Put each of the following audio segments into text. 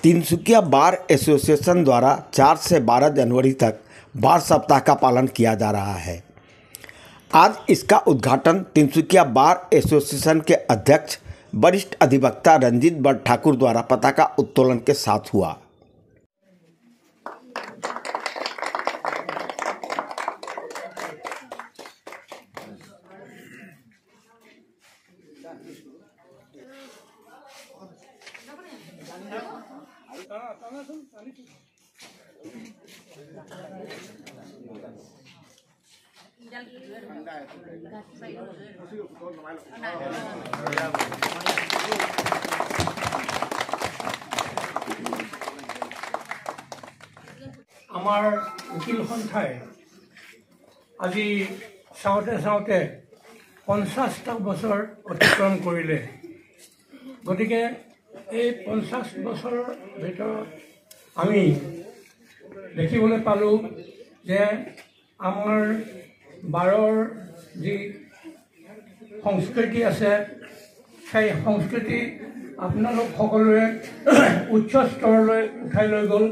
Tinsukia bar association द्वारा 4 से 12 जनवरी तक बार सप्ताह का पालन किया जा रहा है। आज इसका उद्घाटन तिनसुकिया बार एसोसिएशन के अध्यक्ष वरिष्ठ अधिवक्ता रंजीत बट ठाकुर द्वारा पताका उत्तोलन के साथ हुआ। আমাৰ উকিল সন্থাই আজি চাওঁতে 50টা বছৰ অতিক্ৰম কৰিলে। গতিকে এই 50 বছৰৰ ভিতৰত আমি দেখিবলৈ পালোঁ যে আমাৰ বাৰৰ যি সংস্কৃতি আছে সেই সংস্কৃতি আপোনালোক সকলোৱে উচ্চ স্তৰলৈ উঠাই লৈ গ'ল।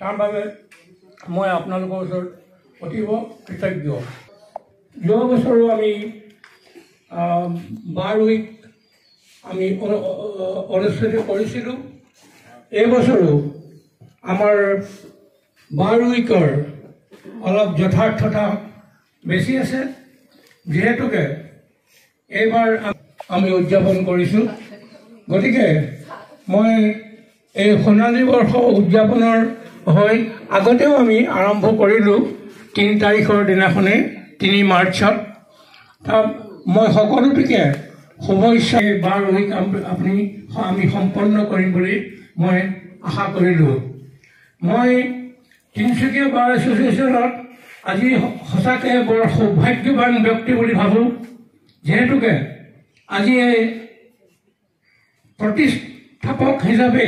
তাৰ বাবে মই আপোনালোকৰ ওচৰত অতীব কৃতজ্ঞ। যোৱা বছৰো আমি বাৰ উইক আমি অনুষ্ঠিত কৰিছিলোঁ। এই বছৰো আমাৰ বাৰ উইকৰ অলপ যথাৰ্থতা বেছি আছে, যিহেতুকে এইবাৰ আমি উদযাপন কৰিছোঁ। গতিকে মই এই সোণালী বৰ্ষ উদযাপনৰ হৈ আগতেও আমি আৰম্ভ কৰিলোঁ 3 তাৰিখৰ দিনাখনেই 3 মাৰ্চত। মই সকলোটিকে শুভেচ্ছা বাৰ উইক আমি সম্পন্ন কৰিম বুলি মই আশা কৰিলোঁ। মই তিনচুকীয়া বাৰ এছ'চিয়েশ্যনত আজি সঁচাকৈ বৰ সৌভাগ্যৱান ব্যক্তি বুলি ভাবোঁ, যিহেতুকে আজি এই প্ৰতিষ্ঠাপক হিচাপে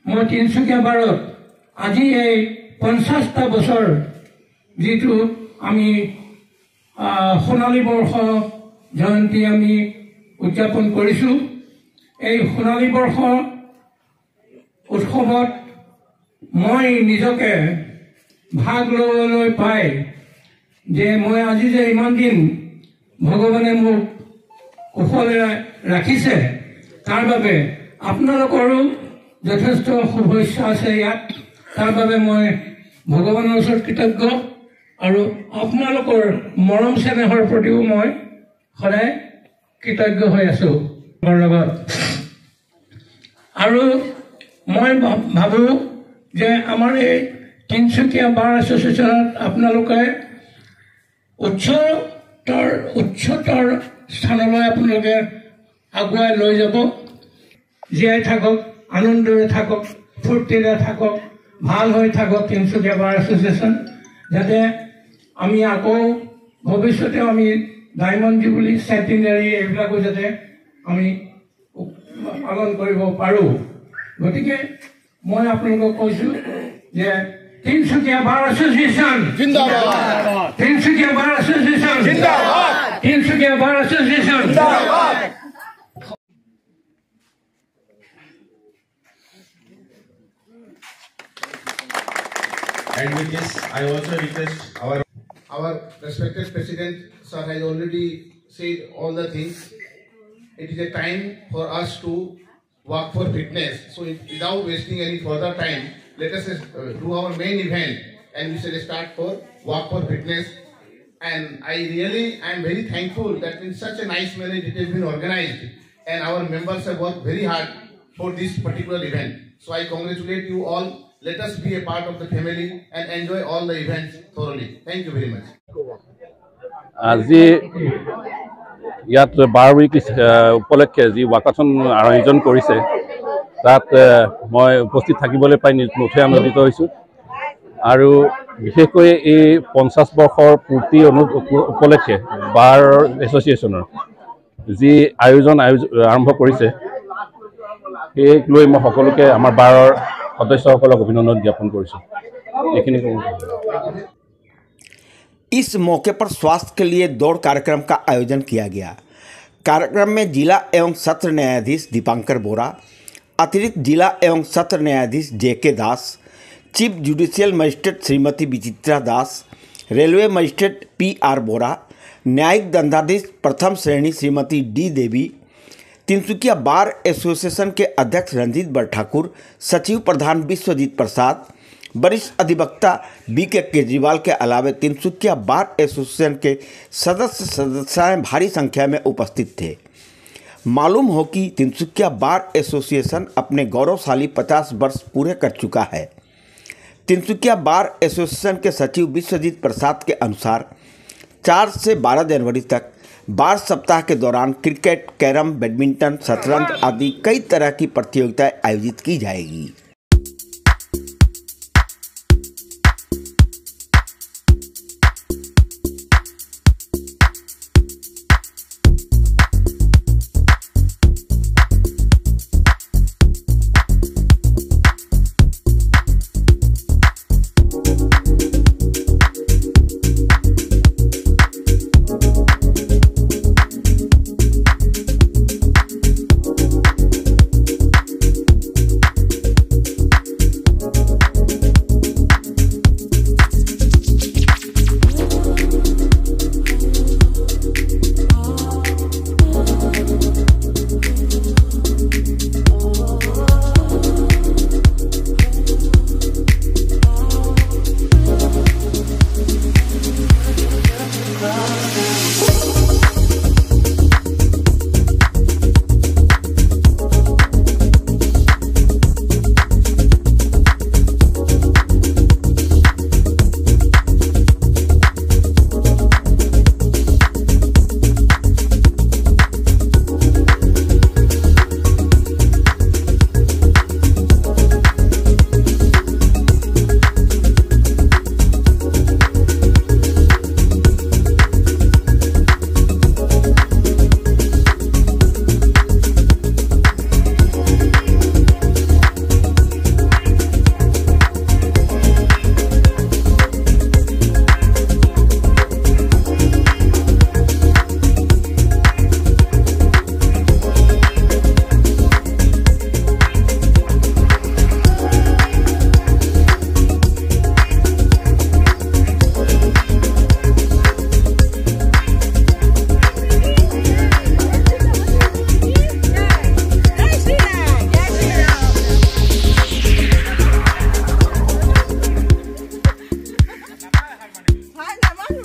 মই তিনচুকীয়া বাৰত আজি এই 50টা বছৰ যিটো আমি সোণালী বৰ্ষ জয়ন্তী আমি উদযাপন কৰিছোঁ, এই সোণালী বৰ্ষ উৎসৱত মই নিজকে ভাগ ল'বলৈ পাই যে মই আজি যে ইমান দিন ভগৱানে মোক কুশলে ৰাখিছে, তাৰ বাবে আপোনালোকৰো যথেষ্ট শুভেচ্ছা আছে ইয়াত। তাৰ বাবে মই ভগৱানৰ ওচৰত কৃতজ্ঞ আৰু আপোনালোকৰ মৰম চেনেহৰ প্ৰতিও মই সদায় কৃতজ্ঞ হৈ আছোঁ লগত। আৰু মই ভাবোঁ যে আমাৰ এই তিনচুকীয়া বাৰ এছ'চিয়েশ্যনত আপোনালোকে উচ্চতৰ স্থানলৈ আপোনালোকে আগুৱাই লৈ যাব। জীয়াই থাকক, আনন্দৰে থাকক, ফূৰ্তিৰে থাকক, ভাল হৈ থাকক তিনচুকীয়া বাৰ এছ'চিয়েশ্যন, যাতে আমি আকৌ ভৱিষ্যতেও আমি ডায়মণ্ড জুবলি, চেণ্টিনাৰী এইবিলাকো যাতে আমি পালন কৰিব পাৰোঁ। গতিকে মই আপোনালোকক কৈছোঁ যে তিনচুকীয়া বাৰ এছ'চিয়েশ্যন জিন্দাবাদ, তিনচুকীয়া বাৰ এছ'চিয়েশ্যন জিন্দাবাদ, তিনচুকীয়া বাৰ এছ'চিয়েশ্যন জিন্দাবাদ। And with this, I also request our respected President, sir, has already said all the things. It is a time for us to work for fitness. So without wasting any further time, let us do our main event and we shall start for work for fitness. And I really am very thankful that in such a nice manner it has been organized and our members have worked very hard for this particular event. So I congratulate you all. Let us be a part of the family and enjoy all the events thoroughly. Thank you very much. আজি ইয়াত বাৰ week উপলক্ষে যি walkathon আয়োজন কৰিছে তাত মই উপস্থিত থাকিবলৈ পাই নথৈ আনন্দিত হৈছোঁ। আৰু বিশেষকৈ এই 50 বৰ্ষৰ পূৰ্তি উপলক্ষে বাৰ এছ'চিয়েশ্যনৰ যি আয়োজন আৰম্ভ কৰিছে সেইক লৈ মই সকলোকে আমাৰ বাৰৰ সদস্যসকলক অভিনন্দন জ্ঞাপন কৰিছোঁ। এইখিনি इस मौके पर स्वास्थ्य के लिए दौड़ कार्यक्रम का आयोजन किया गया। कार्यक्रम में जिला एवं सत्र न्यायाधीश दीपांकर बोरा, अतिरिक्त जिला एवं सत्र न्यायाधीश JK दास, चीफ जुडिशियल मजिस्ट्रेट श्रीमती विचित्रा दास, रेलवे मजिस्ट्रेट PR बोरा, न्यायिक दंडाधीश प्रथम श्रेणी श्रीमती D देवी, तिनसुकिया बार एसोसिएशन के अध्यक्ष रंजीत बरठाकुर, सचिव प्रधान विश्वजीत प्रसाद, वरिष्ठ अधिवक्ता BK केजरीवाल के अलावा तिनसुकिया बार एसोसिएशन के सदस्यें भारी संख्या में उपस्थित थे। मालूम हो कि तिनसुकिया बार एसोसिएशन अपने गौरवशाली 50 वर्ष पूरे कर चुका है। तिनसुकिया बार एसोसिएशन के सचिव विश्वजीत प्रसाद के अनुसार 4 से 12 जनवरी तक बार सप्ताह के दौरान क्रिकेट, कैरम, बैडमिंटन, शतरंज आदि कई तरह की प्रतियोगिताएं आयोजित की जाएगी।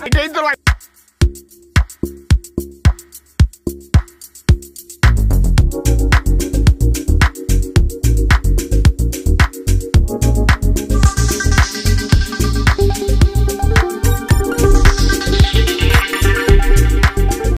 It ain't the right.